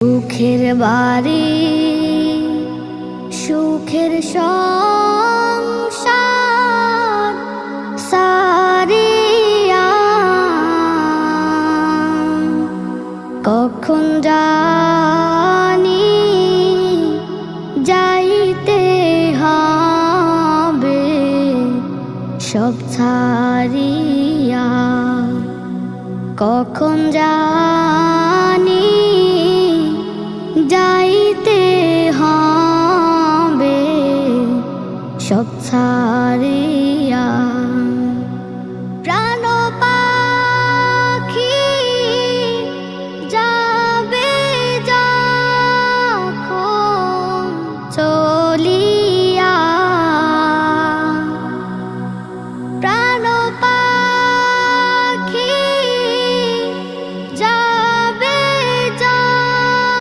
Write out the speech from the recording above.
সুখের বাড়ি সুখের সংসার সারিয়া কখন জানি যাইতে হবে সব ছাড়িয়া, কখন জানি যাইতে হবে সব ছাড়িয়া।